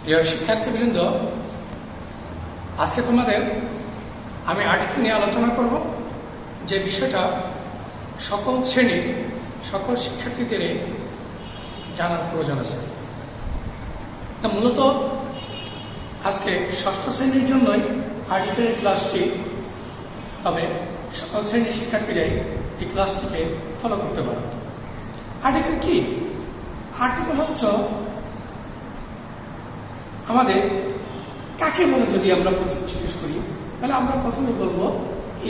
প্রিয় শিক্ষার্থীবৃন্দ, আজকে তোমাদের আমি আর্টিকেল নিয়ে আলোচনা করব, যে বিষয়টা সকল শ্রেণীর সকল শিক্ষার্থীদের জানার প্রয়োজন আছে। তা মূলত আজকে ষষ্ঠ শ্রেণীর জন্যই আর্টিকেলের ক্লাসটি, তবে সকল শ্রেণীর শিক্ষার্থীরাই এই ক্লাসটিকে ফলো করতে পারে। আর্টিকেল কি? আর্টিকেল হচ্ছে আমাদের কাকে বলে যদি আমরা প্রথমে জিজ্ঞেস করি, তাহলে আমরা প্রথমে বলবো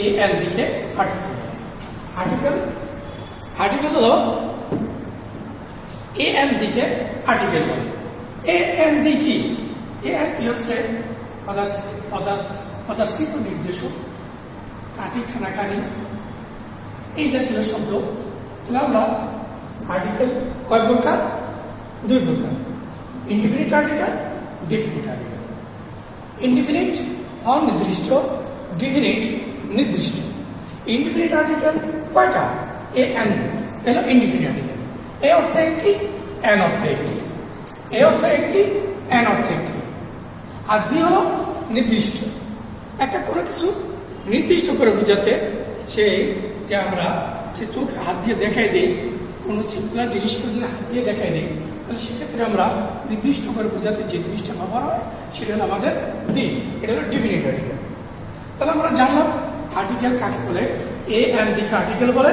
এ এন দিকে আর্টিকেল। আর্টিকেল হলো এ এন দিকে আর্টিকেল বলে। এ এন দি কি? এ এন দি হচ্ছে পদার্থিত নির্দেশক, কাটি খানাকানি এই জাতীয় শব্দ। তাহলে আমরা আর্টিকেল কয় প্রকার? দুই প্রকার, indefinite article, definite article. Indefinite অনির্দিষ্ট, ডিফিনিট নির্দিষ্ট। ইনডিফিনিট আর্টিকেল কয়টা? এ এন এলো ইনডিফিনিট আর্টিকেল। এ অর্থে একটি, এন অর্থে একটি, এ অর্থে একটি, এন অর্থে একটি। আর দি হলো নির্দিষ্ট, একটা কোনো কিছু নির্দিষ্ট করে বোঝাতে, সেই যে আমরা যে চোখ হাত দিয়ে দেখাই দিই, কোনো সিঙ্গুলার জিনিসকে যদি হাত দিয়ে দেখাই দিই, তাহলে সেক্ষেত্রে আমরা নির্দিষ্ট করে বোঝাতে যে জিনিসটা ব্যবহার হয় সেটা হলো আমাদের দি, এটা হলো ডিফিনিট আর্টিকেল। তাহলে আমরা জানলাম আর্টিকেল কাকে বলে। এ এন দিকে আর্টিকেল বলে।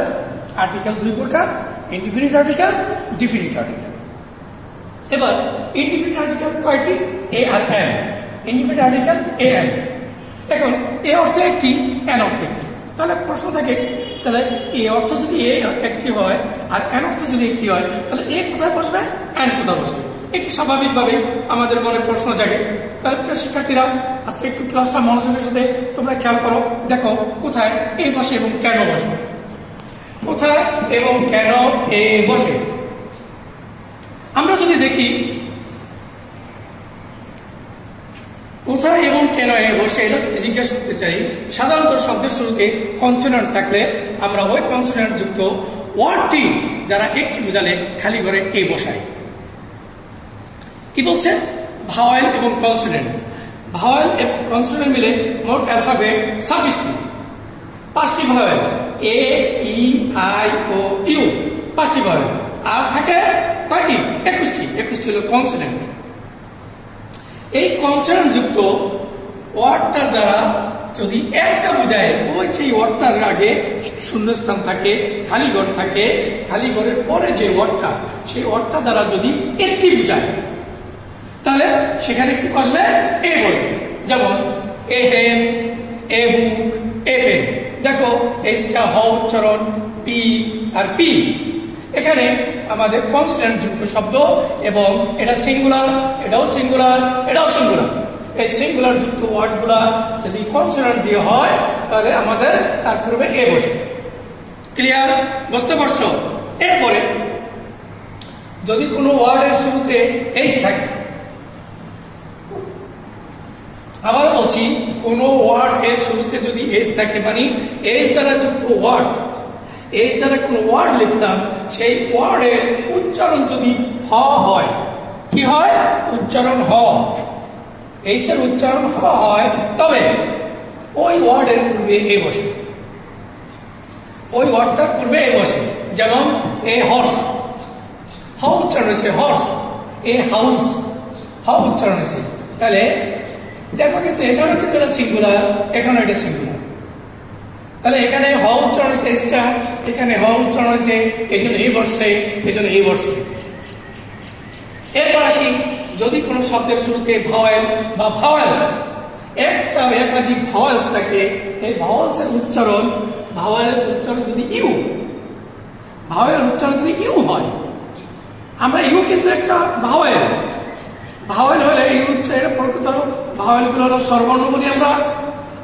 আর্টিকেল দুই প্রকার, ইনডিফিনিট আর্টিকেল, ডিফিনিট আর্টিকেল। এবার ইনডিফিনিট আর্টিকেল কয়টি? এ আর an. Indefinite article a an. এখন এ অর্থে একটি, এন অর্থে একটি। তাহলে প্রশ্ন থাকে, তাহলে এ অর্থ যদি এ একটি হয় আর এন অর্থ যদি একটি হয়, তাহলে এ কোথায় বসবে, এন কোথায় বসবে? একটু স্বাভাবিকভাবে আমাদের মনে প্রশ্ন জাগে। তাহলে প্রিয় শিক্ষার্থীরা, আজকে একটু ক্লাসটা মনোযোগের সাথে তোমরা খেয়াল করো। দেখো কোথায় এ বসে এবং কেন বসে। কোথায় এবং কেন এ বসে আমরা যদি দেখি, কোথায় এবং কেন এ বসে এটা যদি জিজ্ঞাসা করতে চাই, সাধারণত শব্দের শুরুতে কনসোনেন্ট থাকলে আমরা ওই কনসোনেন্ট যুক্ত ওয়ার্ডটি যারা একটি বোঝালে খালি করে এ বসাই। কি বলছে? ভাওয়েল এবং কনসোনেন্ট। ভাওয়েল এবং কনসোনেন্ট মিলে মোট অ্যালফাবেট 26টি। 5টি vowel, A, E, I, O, U, 5টি ভাওয়েল। আর থাকে কয়টি? 21টি। 21টি হলো কনসোনেন্ট। এই কনসোনেন্ট যুক্ত ওয়ার্ডটার দ্বারা যদি একটা বোঝায়, ওই সেই ওয়ার্ডটার আগে শূন্যস্থান থাকে, খালি ঘর থাকে, খালি ঘরের পরে যে ওয়ার্ডটা, সেই ওয়ার্ডটা দ্বারা যদি একটি বোঝায়, তাহলে সেখানে কি বসবে? এ বসবে। যেমন এ হেন, এ বুক, এ পেন। দেখো এইটা হ উচ্চারণ, পি আর পি। এখানে আমাদের কনসোনেন্ট যুক্ত শব্দ, এবং এটা সিঙ্গুলার, এটাও সিঙ্গুলার, এটাও সিঙ্গুলার। এই সিঙ্গুলার যুক্ত ওয়ার্ড গুলা যদি কনসোনেন্ট দিয়ে হয়, তাহলে আমাদের তার পূর্বে এ বসে। ক্লিয়ার? বুঝতে পারছো? এরপরে যদি কোনো ওয়ার্ডের শুরুতে এইচ থাকে, আবার বলছি, কোন ওয়ার্ড এর শুরুতে যদি এইচ থাকে, মানে এইচ দ্বারা যুক্ত ওয়ার্ড, এইচ দ্বারা কোন ওয়ার্ড লিখলাম, সেই ওয়ার্ডের উচ্চারণ যদি হ হয়, কি হয়? উচ্চারণ হ। এইচ এর উচ্চারণ হ হয়, তবে ওই ওয়ার্ডের পূর্বে এ বসে। ওই ওয়ার্ডটার পূর্বে এ বসে। যেমন এ হর্স, হ উচ্চারণ হয়েছে হর্স। এ হাউস, হ উচ্চারণ হয়েছে। তাহলে দেখো, কিন্তু এখানেও কিন্তু এটা সিঙ্গুলার, এখানেও এটা সিঙ্গুলার। তাহলে এখানে হ উচ্চারণ হয়েছে এসটা, এখানে হ উচ্চারণ হয়েছে, এই জন্য এই বসছে, এই জন্য এই বসছে। এরপর আসি, যদি কোনো শব্দের শুরুতে ভাওয়েল বা ভাওয়েলস, একটা একাধিক ভাওয়েলস থাকে, এই ভাওয়েলসের উচ্চারণ, ভাওয়েলস উচ্চারণ যদি ইউ, ভাওয়েল উচ্চারণ যদি ইউ হয়, আমরা ইউ কিন্তু একটা ভাওয়েল। ভাওয়েল হলে এই উচ্চারণ প্রকৃত ভাওয়েল গুলো হলো স্বরবর্ণ বলি আমরা,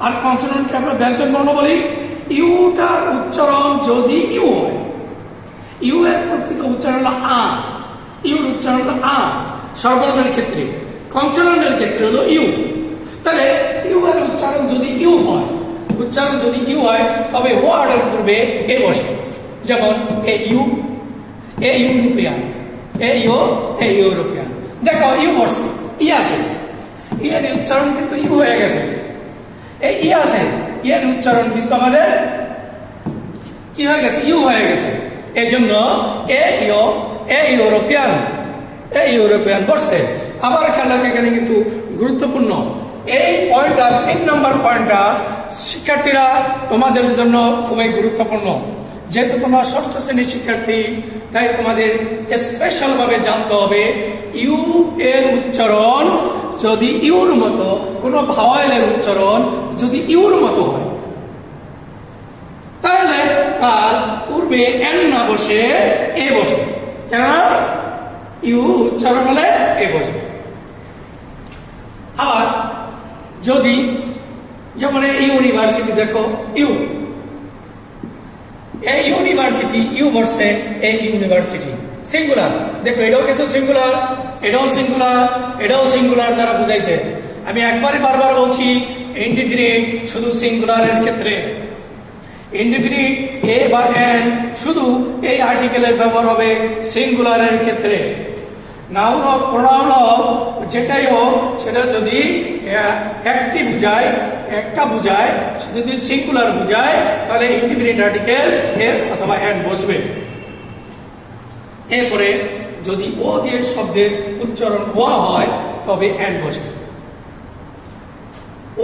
আর কনসোনেন্টকে আমরা ব্যঞ্জন বর্ণ বলি। ইউটার উচ্চারণ যদি ইউ হয়, ইউ এর প্রকৃত উচ্চারণ হলো আ, ইউর উচ্চারণ হলো আ স্বরবর্ণের ক্ষেত্রে, কনসোনেন্টের ক্ষেত্রে হলো ইউ। তাহলে ইউ এর উচ্চারণ যদি ইউ হয়, উচ্চারণ যদি ইউ হয়, তবে ওয়ার্ডের পূর্বে এ বসে। যেমন এ you, a European, a European. দেখো ইউ বসছে, ই আছে, এর উচ্চারণ কিন্তু ইউ হয়ে গেছে। এই ই আছে, এর উচ্চারণ কিন্তু আমাদের কি হয়ে গেছে? ইউ হয়ে গেছে। এই জন্য ইউরোপিয়ান বসছে। আবার খেলা এখানে কিন্তু গুরুত্বপূর্ণ এই পয়েন্টটা, 3 নম্বর পয়েন্টটা শিক্ষার্থীরা তোমাদের জন্য খুবই গুরুত্বপূর্ণ। যেহেতু তোমরা 6ষ্ঠ শ্রেণীর শিক্ষার্থী, তাই তোমাদের স্পেশাল ভাবে জানতে হবে ইউ এর উচ্চারণ যদি ইউর মতো, কোন ভাওয়েলের উচ্চারণ যদি ইউর মতো হয়, তাহলে তার পূর্বে এন না বসে এ বসে। কেননা ইউ উচ্চারণ হলে এ বসে। আবার যদি যেমন ইউনিভার্সিটি, দেখো ইউ, এই ইউনিভার্সিটি ইউ বসছে, এই ইউনিভার্সিটি সিঙ্গুলার। দেখো এটাও কিন্তু সিঙ্গুলার, এটাও সিঙ্গুলার, এটাও সিঙ্গুলার দ্বারা বুঝাইছে। আমি একবারই বারবার বলছি, ইনডিফিনিট শুধু সিঙ্গুলারের ক্ষেত্রে, ইনডিফিনিট এ বা এন শুধু এই আর্টিকেলের ব্যবহার হবে সিঙ্গুলারের ক্ষেত্রে। নাউন হোক, প্রোনাউন হোক, যেটাই হোক, সেটা যদি একটি বুঝায়, একটা বুঝায়, যদি সিঙ্গুলার বুঝায়, তাহলে ইনডিফিনিট আর্টিকেল এর অথবা এন বসবে। এরপরে যদি ও দিয়ে শব্দের উচ্চারণ ওয়া হয়, তবে এন বসবে।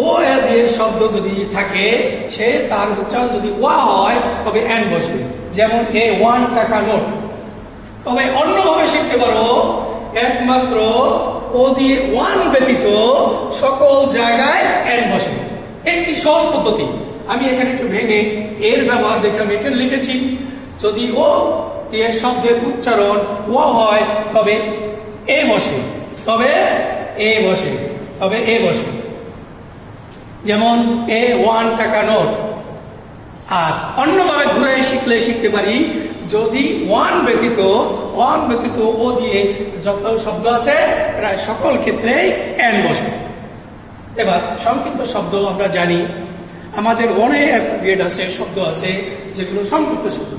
ও এ দিয়ে শব্দ যদি থাকে, সে তার উচ্চারণ যদি ওয়া হয়, তবে এন বসবে। যেমন এ 1 টাকা নোট। তবে অন্যভাবে শিখতে পারো, একমাত্র ও দিয়ে 1 ব্যতীত সকল জায়গায় এন বসে। একটি সহজ পদ্ধতি আমি এখানে একটু ভেঙে এর ব্যবহার দেখে আমি এখানে লিখেছি। যদি ও দিয়ে শব্দের উচ্চারণ ও হয়, তবে এ বসে, তবে এ বসে, তবে এ বসে। যেমন এ 1 টাকা নোট। আর অন্যভাবে ঘুরে শিখতে পারি, যদি ওয়ান ব্যতীত ও দিয়ে যত শব্দ আছে প্রায় সকল ক্ষেত্রেই এন বসে। এবার সংক্ষিপ্ত শব্দ আমরা জানি, আমাদের অনেক গ্রেড আছে, শব্দ আছে যেগুলো সংক্ষিপ্ত শব্দ।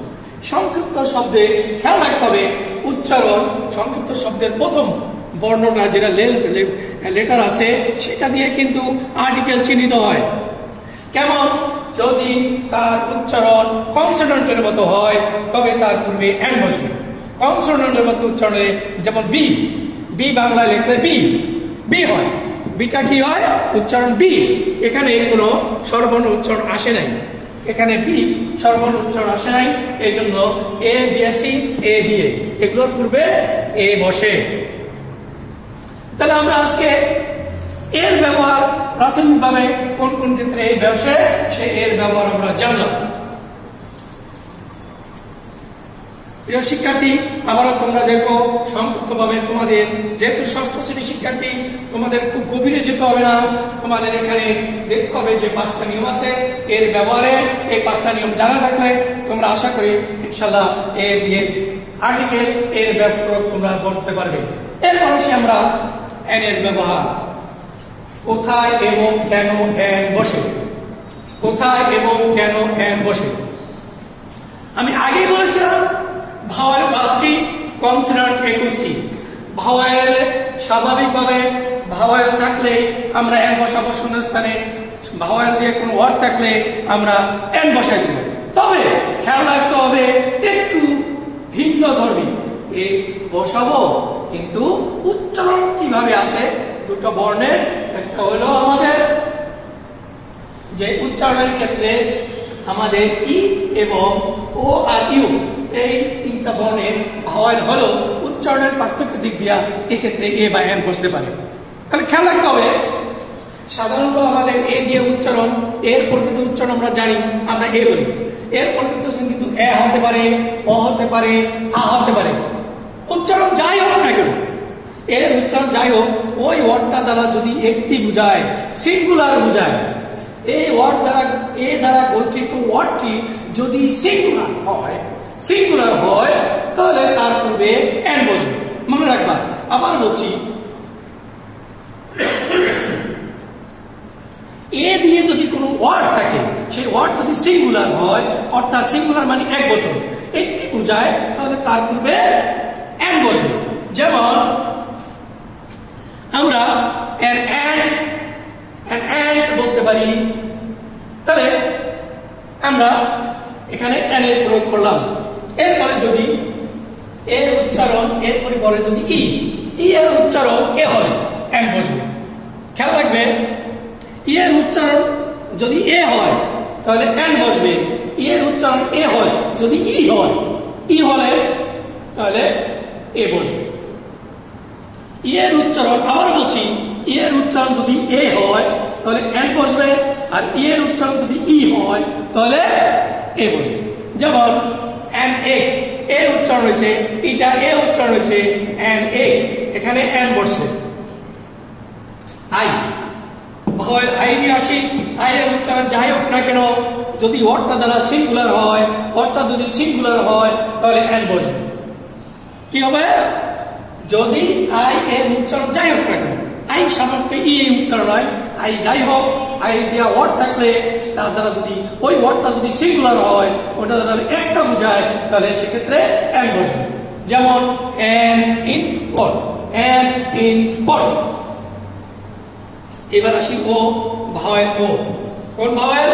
সংক্ষিপ্ত শব্দে খেয়াল রাখতে হবে উচ্চারণ। সংক্ষিপ্ত শব্দের প্রথম বর্ণনা যেটা লেটার আছে, সেটা দিয়ে কিন্তু আর্টিকেল চিহ্নিত হয়। কেমন? যদি তার উচ্চারণ কনসোনেন্টের মতো হয়, তবে তার পূর্বে এন বসবে। কনসোনেন্টের মতো উচ্চারণে, যেমন বি, বি বাংলায় লিখলে বি, বি হয়। বিটা কি হয়? উচ্চারণ বি। এখানে কোনো স্বরবর্ণ উচ্চারণ আসে নাই, এখানে বি স্বরবর্ণ উচ্চারণ আসে নাই। এই জন্য এ বিএসি, এ বিএ, এগুলোর পূর্বে এ বসে। তাহলে আমরা আজকে এর ব্যবহার প্রাথমিকভাবে কোন কোন ক্ষেত্রে এই বসে, সে এর ব্যবহার আমরা জানলাম। প্রিয় শিক্ষার্থী, আবারও তোমরা দেখো সংক্ষিপ্তভাবে, তোমাদের যেহেতু 6ষ্ঠ শ্রেণীর শিক্ষার্থী, তোমাদের খুব গভীরে যেতে হবে না। তোমাদের এখানে দেখতে হবে যে 5টা নিয়ম আছে এর ব্যবহারে। এই 5টা নিয়ম জানা থাকলে তোমরা আশা করি ইনশাল্লাহ এ দিয়ে আর্টিকেল এর ব্যবহার তোমরা করতে পারবে। এরপর আসি আমরা এন এর ব্যবহার। কোথায় এবং কেন এন বসে? কোথায় এবং কেন এন বসে? আমি আগেই বলেছিলাম ভাওয়াল 5টি, কনসোনেন্ট 21টি। ভাওয়াল স্বাভাবিকভাবে ভাওয়াল থাকলে আমরা এন বসাবো শূন্যস্থানে। ভাওয়াল দিয়ে কোনো ওয়ার্ড থাকলে আমরা এন বসাই দেব। তবে খেয়াল রাখতে হবে একটু ভিন্ন ধর্মী এ বসাবো, কিন্তু উচ্চারণ কিভাবে আছে দুটো বর্ণের। একটা হলো আমাদের যে উচ্চারণের ক্ষেত্রে আমাদের ই এবং ও আর ইউ, এই 3টা বর্ণের ভাওয়াল হলো উচ্চারণের পার্থক্য দিক দিয়া এক্ষেত্রে এ বা এন বসতে পারে। তাহলে খেয়াল রাখতে হবে, সাধারণত আমাদের এ দিয়ে উচ্চারণ, এর প্রকৃত উচ্চারণ আমরা জানি, আমরা এ বলি। এর প্রকৃত কিন্তু এ হতে পারে, অ হতে পারে, আ হতে পারে। উচ্চারণ যাই হোক না কেন, এর উচ্চারণ যাই হোক, ওই ওয়ার্ডটা দ্বারা যদি একটি বুঝায়, সিঙ্গুলার বুঝায়, এই ওয়ার্ড দ্বারা এ দ্বারা গঠিত ওয়ার্ডটি যদি সিঙ্গুলার হয়, তাহলে তার পূর্বে এন বসবে। মনে রাখবা, আবার বলছি, এ দিয়ে যদি কোনো ওয়ার্ড থাকে, সেই ওয়ার্ড যদি সিঙ্গুলার হয়, অর্থাৎ সিঙ্গুলার মানে এক বচন, একটি বুঝায়, তাহলে তার পূর্বে এন বসবে। যেমন আমরা an ant বলতে পারি। তাহলে আমরা এখানে an এর প্রয়োগ করলাম। এরপরে যদি এর উচ্চারণ এর পরে যদি ই এর উচ্চারণ এ হয় an বসবে। খেয়াল রাখবে ই এর উচ্চারণ যদি এ হয় তাহলে an বসবে, ই এর উচ্চারণ এ হয় যদি ই হয়, ই হলে তাহলে এ বসবে। ই এর উচ্চারণ আবার বলছি, ই এর উচ্চারণ যদি এ হয় তাহলে an বসবে, আর ই এর উচ্চারণ যদি ই হয় তাহলে এ বসবে। যেমন an egg এর উচ্চারণ হয়েছে, এটা এ উচ্চারণ হয়েছে an egg, এখানে an বসছে। আই ভাওয়েল আই নিয়ে আসি, আই এর উচ্চারণ যাই হোক না কেন যদি ওয়ার্ডটা দ্বারা সিঙ্গুলার হয়, ওয়ার্ডটা যদি সিঙ্গুলার হয় তাহলে an বসবে। কি হবে? যদি আই এর উচ্চারণ যাই হোক না কেন, আই সাধারণত ই উচ্চারণ হয়, আই যাই হোক আই দেওয়া ওয়ার্ড থাকলে তার দ্বারা যদি ওই ওয়ার্ডটা যদি সিঙ্গুলার হয়, ওটা দ্বারা একটা বোঝায় তাহলে সেক্ষেত্রে an বসবে। যেমন an in pot, an in pot। এবার আসি ও ভাওয়েল ও। কোন ভাওয়েল?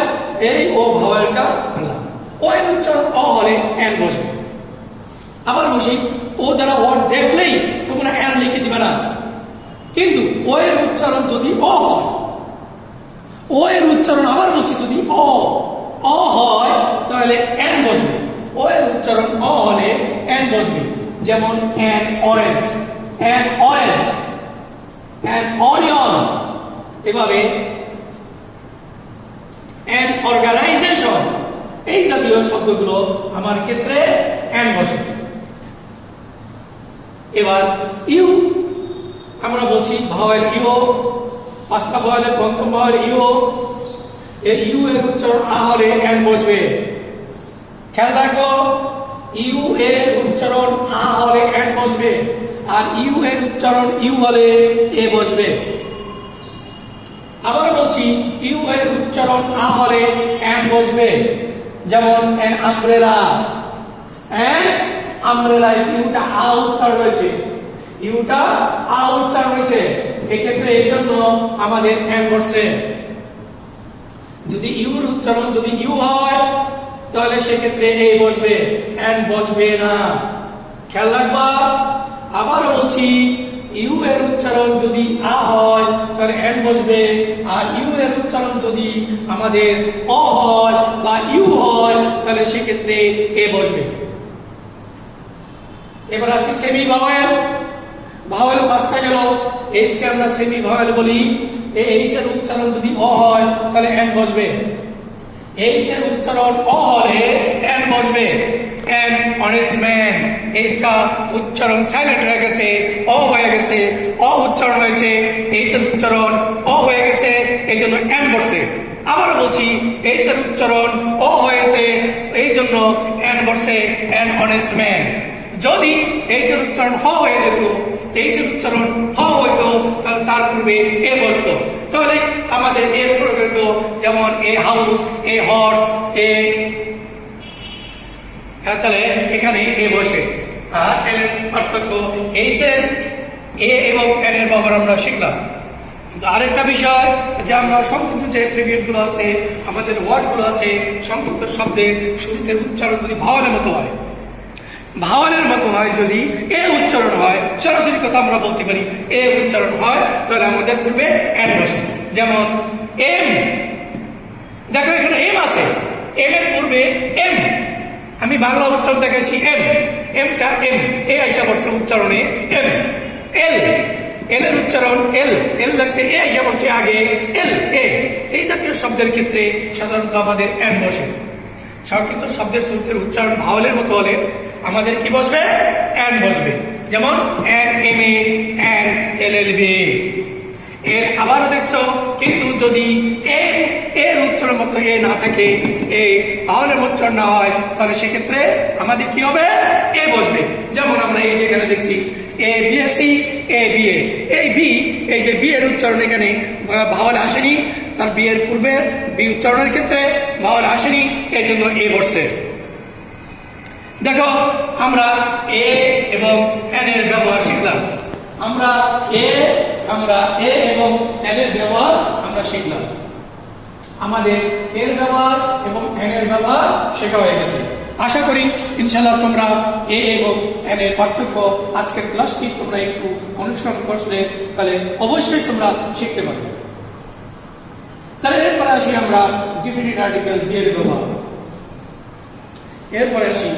এই ও ভাওয়েলটা আনলাম, ও এর উচ্চারণ অ হলে an বসবে। আবার বসি ও দ্বারা ওয়ার্ড দেখলেই তোমরা an লিখে দিবে না, কিন্তু ও এর উচ্চারণ যদি অ হয়, ও এর উচ্চারণ আবার বলছি যদি অ হয় তাহলে an বসবে, ও এর উচ্চারণ অ হলে an বসবে। যেমন an orange, an orange, an onion। এভাবে an organization, এই জাতীয় শব্দগুলো আমার ক্ষেত্রে an বসে। এবার ইউ আমরা বলছি ভাওয়েল ইউ, পাঁচটা ভাওয়েলের পঞ্চম ভাওয়েল ইউ, এই ইউ এর উচ্চারণ আ হলে an বসবে। খেয়াল রাখো ইউ এর উচ্চারণ আ হলে an বসবে, আর ইউ এর উচ্চারণ ইউ হলে এ বসবে। আবার বলছি ইউ এর উচ্চারণ আ হলে an বসবে। যেমন an umbrella, an umbrella ইউটা আ উচ্চারণ হয়েছে, ইউটা আ উচ্চারণ হয়েছে, এক্ষেত্রে এই জন্য আমাদের an বসছে। যদি ইউর উচ্চারণ যদি ইউ হয় তাহলে সেক্ষেত্রে এ বসবে, an বসবে না। খেয়াল রাখবা। আবার বলছি ইউ এর উচ্চারণ যদি আ হয় তাহলে an বসবে, আর ইউ এর উচ্চারণ যদি আমাদের অ হয় বা ইউ হয় তাহলে সেক্ষেত্রে এ বসবে। এবার আসি সেমি ভাওয়েল। ভাওয়েল পাঁচটা গেল, এইচ কে আমরা সেমি ভাওয়েল বলি। এই এইচ এর উচ্চারণ যদি অ হয় তাহলে an বসবে, এইচ এর উচ্চারণ অ হলে an বসবে। an honest man, এইচটা উচ্চারণ সাইলেন্ট হয়ে গেছে, অ হয়ে গেছে, অ উচ্চারণ হয়েছে, এইচ এর উচ্চারণ অ হয়ে গেছে, এই জন্য an বসছে। আবার বলছি এইচ এর উচ্চারণ অ হয়েছে এই জন্য an বসছে, an honest man। যদি এইচ এর উচ্চারণ হ হয়ে যেত, এইচ এর উচ্চারণ হ হইতো তাহলে তার পূর্বে এ বসতো, তাহলে আমাদের এর উপর হইতো। যেমন এ হাউস, এ হর্স, এ, তাহলে এখানে এ বসে। আর এর পার্থক্য এইচ এর এ এবং an এর ব্যবহার আমরা শিখলাম। কিন্তু আরেকটা বিষয় যে আমরা সংক্ষিপ্ত যে প্রিভিয়াস গুলো আছে, আমাদের ওয়ার্ড গুলো আছে, সংক্ষিপ্ত শব্দের শুরুতে উচ্চারণ যদি ভাওয়ালের মতো হয়, ভাওয়ালের মতো হয়, যদি এ উচ্চারণ হয়, সরাসরি কথা আমরা বলতে পারি এ উচ্চারণ হয় তাহলে আমাদের পূর্বে an বসে। যেমন এম, দেখো এখানে এম আছে, এম এর পূর্বে এম, আমি বাংলা উচ্চারণ দেখেছি এম, এমটা এম, এ আইসা বসছে উচ্চারণে এম। এল, এল এর উচ্চারণ এল, এল লাগতে এ আইসা বসছে আগে এল, এ। এই জাতীয় শব্দের ক্ষেত্রে সাধারণত আমাদের an বসে। সংক্ষিপ্ত শব্দের শুরুতে উচ্চারণ ভাওয়ালের মতো হলে আমাদের কি বসবে? an বসবে। যেমন an MA, an LLB। এর আবার দেখছো কিন্তু যদি এর উচ্চারণ মতো এ না থাকে, এই ভাওয়ালের উচ্চারণ না হয় তাহলে সেক্ষেত্রে আমাদের কি হবে? এ বসবে। যেমন আমরা এই যেখানে দেখছি এ বিএসসি, এ বিএ, এই বি, এই যে বি এর উচ্চারণ এখানে ভাওয়াল আসেনি, তার বি এর পূর্বে বি উচ্চারণের ক্ষেত্রে ভাওয়াল আসেনি, এই জন্য এ বসছে। দেখো আমরা এ এবং an এর ব্যবহার শিখলাম। আমরা এ আমরা এ এবং এন এর ব্যবহার আমরা শিখলাম। আমাদের এর ব্যবহার এবং এন এর ব্যবহার শেখা হয়ে গেছে। আশা করি ইনশাআল্লাহ তোমরা এ এবং এন এর পার্থক্য আজকের ক্লাসটি তোমরা একটু অনুসরণ করলে তাহলে অবশ্যই তোমরা শিখতে পারবে। তাহলে এরপরে আসি আমরা ডিফিনিট আর্টিকেল দিয়ে এর ব্যবহার। এরপরে আসি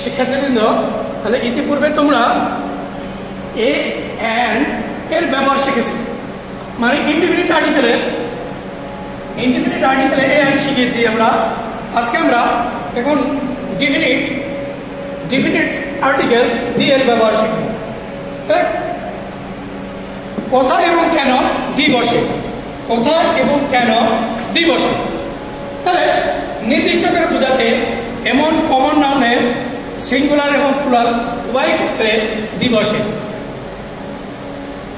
শিক্ষার্থীবৃন্দ, তাহলে ইতিপূর্বে তোমরা এ এন এর ব্যবহার শিখেছো, মানে ইনডিফিনিট আর্টিকেলে এ এন শিখেছি আমরা। আজকে আমরা এখন ডিফিনিট আর্টিকেল দি এর ব্যবহার শিখব। কোথায় এবং কেন দি বসে, কোথায় এবং কেন দি বসে। তাহলে নির্দিষ্ট করে বোঝাতে এমন কমন নাউনের সিঙ্গুলার এবং প্লুরাল উভয় ক্ষেত্রে দি বসে।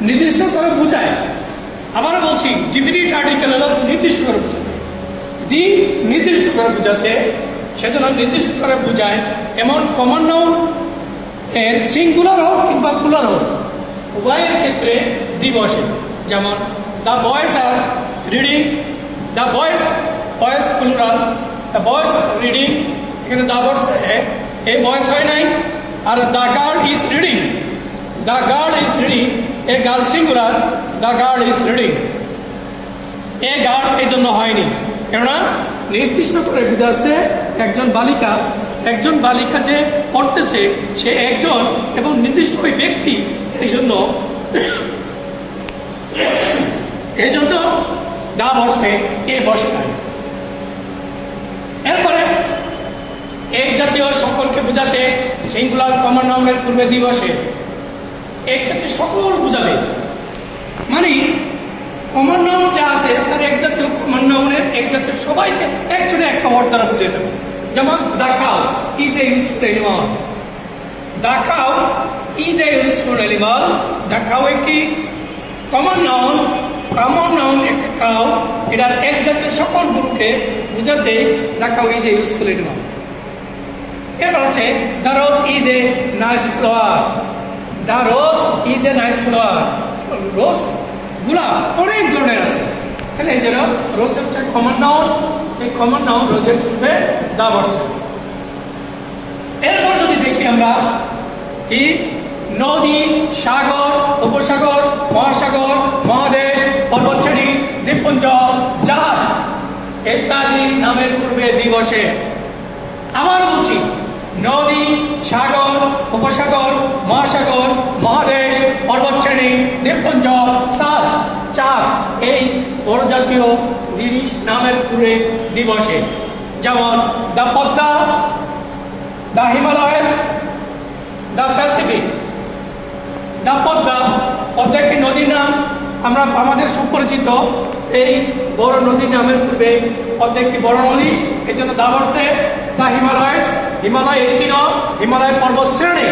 নির্দিষ্ট করে বোঝায়, আবার বলছি ডিফিনিট আর্টিকেল হলো নির্দিষ্ট করে বোঝাতে, দি নির্দিষ্ট করে বোঝাতে, সেজন্য নির্দিষ্ট করে বোঝায় এমন কমন নাউন এর সিঙ্গুলার হোক কিংবা প্লুরাল হোক উভয়ের ক্ষেত্রে দি বসে। যেমন the boys are reading, the boys plural, the boys are reading, এখানে দ্য বসে এই বয়েজ হয় নাই। আর the girl is reading, the girl is reading, a girl singular, the girl is reading. A girl এই জন্য হয়নি, কেননা নির্দিষ্ট করে বোঝাচ্ছে একজন বালিকা যে পড়তেছে সে একজন এবং নির্দিষ্ট ওই ব্যক্তি, এই জন্য দা বসে এ বসে নাই। এরপরে এক জাতীয় সকলকে বোঝাতে সিঙ্গুলার কমন নাউনের পূর্বে দি বসে। এক জাতীয় সকল বোঝাবে, মানে কমন নাউন যা আছে তার এক জাতীয় কমন নাউনের এক জাতীয় সবাইকে একজনে একটা ওয়ার্ড দ্বারা বুঝিয়ে দেবে। যেমন the cow is a useful animal, the cow is a useful animal. The cow একটি কমন নাউন একটা কাউ, এটার এক জাতীয় সকল গরুকে বুঝাতে the cow is a useful animal. এরপর আছে the rose is a nice flower, the rose is a nice flower. Rose গোলাপ অনেক ধরনের আছে, তাহলে এই জন্য রোজ একটা কমন নাউন, এই কমন নাউন রোজের পূর্বে দা বসে। এরপর যদি দেখি আমরা কি নদী, সাগর, উপসাগর, মহাসাগর, মহাদেশ, পর্বতশ্রেণী, দ্বীপপুঞ্জ, জাহাজ ইত্যাদি নামের পূর্বে দি বসে। আবার বলছি নদী, সাগর, উপসাগর, মহাসাগর, মহাদেশ, পর্বতশ্রেণী, দ্বীপপুঞ্জ, চাঁদ এই বড় জাতীয় জিনিস নামের পূর্বে দি বসে। যেমন the Padma, the Himalayas, the Pacific. The Padma একটি নদীর নাম, আমরা আমাদের সুপরিচিত এই বড় নদীর নামের পূর্বে পদ্মা একটি বড় নদী, এই জন্য দা বসে। দ্য হিমালয়স, হিমালয় একটি হিমালয় পর্বত শ্রেণী,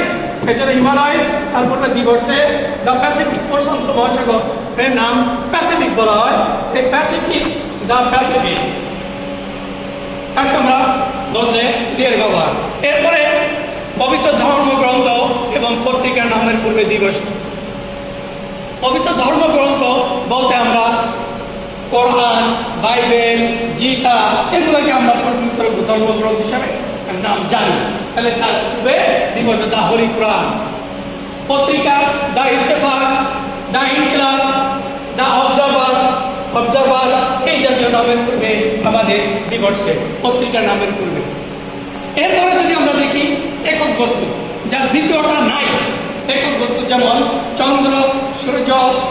এই জন্য হিমালয়স তার পূর্বে দি বসে। দ্য প্যাসিফিক প্রশান্ত মহাসাগর এর নাম প্যাসিফিক বলা হয়, এই প্যাসিফিক, দ্য প্যাসিফিক। আমরা বললে দিয়ে ব্যবহার। এরপরে পবিত্র ধর্মগ্রন্থ এবং পত্রিকার নামের পূর্বে দি বসে। পবিত্র ধর্মগ্রন্থ বলতে আমরা কোরআন, বাইবেল, গীতা এগুলোকে আমরা পবিত্র ধর্মগ্রন্থ হিসাবে নাম জানি, তাহলে তার পূর্বে দি বসে দা হোলি কোরআন। পত্রিকা দা ইত্তেফাক, দা ইনকিলাব, দা অবজারভার এই জাতীয় নামের পূর্বে আমাদের দি বসে, পত্রিকার নামের পূর্বে। এরপরে যদি আমরা দেখি একক বস্তু, যার দ্বিতীয়টা নাই, একক বস্তু যেমন চন্দ্র, সূর্য,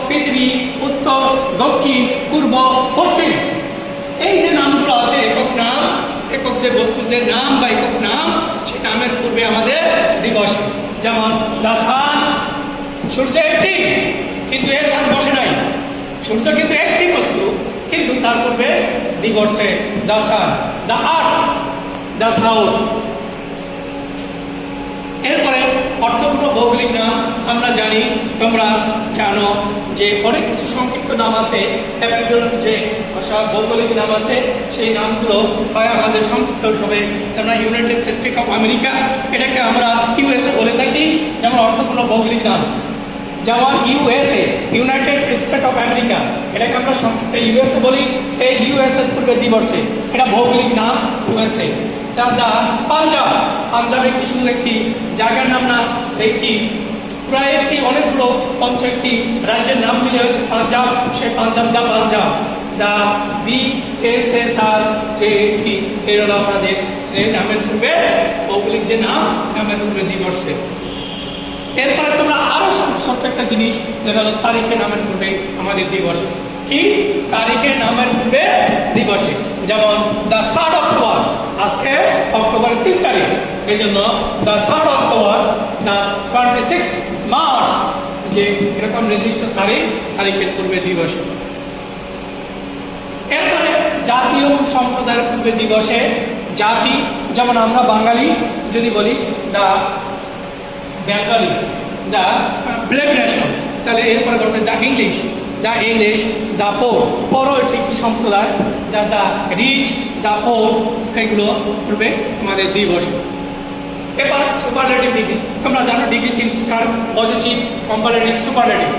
পৃথিবী, উত্তর, দক্ষিণ, পূর্ব, পশ্চিম, এই যে নামগুলো আছে একক নাম, একক যে বস্তু যে নাম বা একক নাম, সে নামের পূর্বে আমাদের দি বসে। যেমন দা সান, সূর্য একটি কিন্তু এ সান বসে নাই, সূর্য কিন্তু একটি বস্তু কিন্তু তার পূর্বে দি বসে দা সান। দা আর্থ, দা সাউথ। এরপরে অর্থপূর্ণ ভৌগোলিক নাম আমরা জানি, তোমরা জানো যে অনেক কিছু সংক্ষিপ্ত নাম আছে, যে ভৌগোলিক নাম আছে, সেই নামগুলো হয় আমাদের সংক্ষিপ্ত হিসেবে আমরা ইউনাইটেড স্টেট অফ আমেরিকা, এটাকে আমরা ইউএসএ বলে থাকি, যেমন অর্থপূর্ণ ভৌগোলিক নাম। যেমন USA, United state of America, এটাকে আমরা সংক্ষিপ্ত ইউএসএ বলি। এই ইউএসএ পূর্বে দিবসে এটা ভৌগোলিক নাম ইউএসএ। পাঞ্জাব, পাঞ্জাব একটি শুধু একটি জায়গার নাম না, একটি প্রায় একটি অনেকগুলো একটি রাজ্যের নাম মিলে হচ্ছে পাঞ্জাব। সেই পাঞ্জাব দা BSSR যে একটি এর হলো আমাদের নামের পূর্বে ভৌগোলিক যে নামের পূর্বে দিবসে। এরপরে তোমরা আরো ছোট্ট একটা জিনিস, যেটা হলো তারিখের নামের পূর্বে আমাদের দিবসে। কি তারিখের নামের পূর্বে দিবসে? যেমন দ্য 3rd অক্টোবর, আজকে অক্টোবরের 3 তারিখ, এই জন্য the 3rd October, the 26 March, যে এরকম নির্দিষ্ট তারিখের পূর্বে দিবসে। এরপরে জাতি এবং সম্প্রদায়ের পূর্বে দিবসে জাতি, যেমন আমরা বাঙালি যদি বলি the Bengali, the black nation, তাহলে এরপরে করতে দ্য ইংলিশ, দ্য পোর এটি একটি সম্প্রদায়, দ্য রিচ, দ্য পোর, এগুলো পূর্বে আমাদের দিবস। এবার সুপারলেটিভ ডিগ্রি, তোমরা জানো ডিগ্রি 3 প্রকার, পজেসিভ, কম্পারেটিভ, সুপারলেটিভ।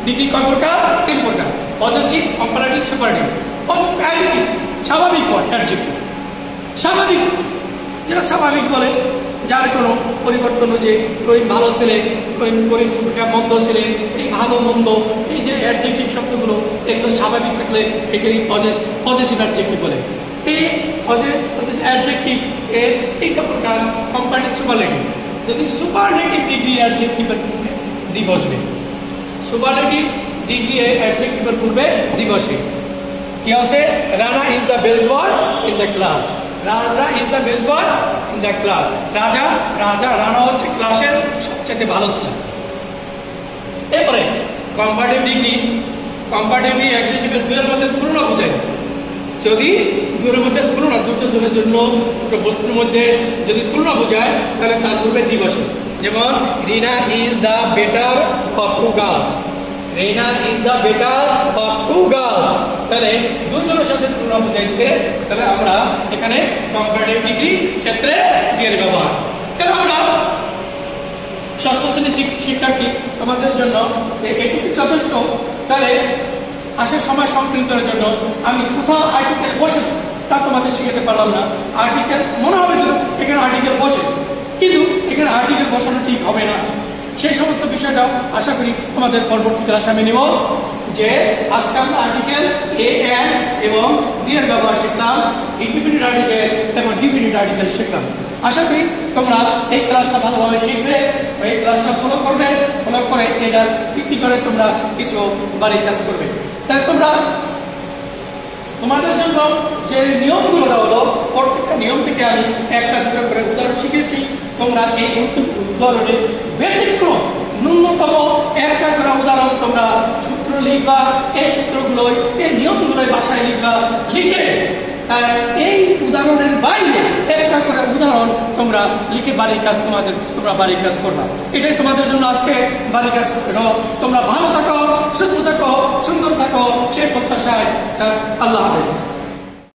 ডিগ্রি কয় প্রকার? 3 প্রকার, possessive, comparative, superlative. Possessive adjective, স্বাভাবিক অ্যাডজেক্টিভ, স্বাভাবিক, যেটা স্বাভাবিক বলে, যার কোনো পরিবর্তন, যে রহিম ভালো ছেলে, রহিম মন্দ ছেলে, এই ভালো মন্দ, এই যে অ্যাডজেক্টিভ শব্দগুলো, এগুলো স্বাভাবিক থাকলে এগুলি পজেসিভ অ্যাডজেক্টিভ বলে। এই অ্যাডজেক্টিভ এর 3টা প্রকার, কম্পারেটিভ, সুপারলেটিভ। যদি সুপারলেটিভ ডিগ্রি অ্যাডজেক্টিভের পূর্বে দিবসে, সুপারলেটিভ ডিগ্রি অ্যাডজেক্টিভের পূর্বে দিবসে কি আছে? Rana is the best boy in the class, Raja is the best boy in the class. Rana হচ্ছে ক্লাসের সবচেয়ে ভালো ছেলে। এরপরে কম্পারেটিভ ডিগ্রি, কম্পারেটিভ অ্যাডজেক্টিভের দুইয়ের মধ্যে তুলনা বোঝায়। যদি দুটোর মধ্যে তুলনা, দুটো জনের জন্য দুটো বস্তুর মধ্যে যদি তুলনা বোঝায়, তাহলে তার পূর্বে দিবসে। যেমন Rina is the better of 2 girls, Rina is the better of 2 girls, তাহলে দুজনের সাথে তুলনা বোঝাইতে, তাহলে আমরা এখানে কম্পারেটিভ ডিগ্রি ক্ষেত্রে দিয়ে ব্যবহার। তাহলে আমরা ষষ্ঠ শ্রেণীর শিক্ষার্থী, তোমাদের জন্য এটুকু যথেষ্ট। তাহলে আসার সময় সংকলনের জন্য আমি কোথাও আর্টিকেল বসে তা তোমাদের শিখাতে পারলাম না। আর্টিকেল মনে হবে যে এখানে আর্টিকেল বসে, কিন্তু এখানে আর্টিকেল বসানো ঠিক হবে না। সেই সমস্ত বিষয়টা আশা করি তোমাদের পরবর্তী ক্লাসে আমি নিব। যে আজকে আমরা আর্টিকেল এ এন এবং দি এর ব্যবহার শিখলাম, ইনডিফিনিট আর্টিকেল এবং ডিফিনিট আর্টিকেল শিখলাম। আশা করি তোমরা এই ক্লাসটা ভালোভাবে শিখবে, এই ক্লাসটা ফলো করবে, ফলো করে এটা ভিত্তি করে তোমরা কিছু বাড়ির কাজ করবে। তাই তোমরা তোমাদের জন্য যে নিয়মগুলো দেওয়া হলো, প্রত্যেকটা নিয়ম থেকে আমি একটা দুটো করে উদাহরণ শিখেছি। তোমরা এই উদাহরণের ব্যতিক্রম ন্যূনতম একটা করে উদাহরণ তোমরা সূত্র লিখবা, এই সূত্রগুলোই, এই নিয়মগুলোই বাসায় লিখবা, লিখে এই উদাহরণের বাইরে একটা করে উদাহরণ তোমরা লিখে বাড়ির কাজ তোমরা বাড়ির কাজ করবা। এটাই তোমাদের জন্য আজকে বাড়ির কাজ। তোমরা ভালো থাকো, সুস্থ থাকো, সুন্দর থাকো, সেই প্রত্যাশায়। আল্লাহ হাফেজ।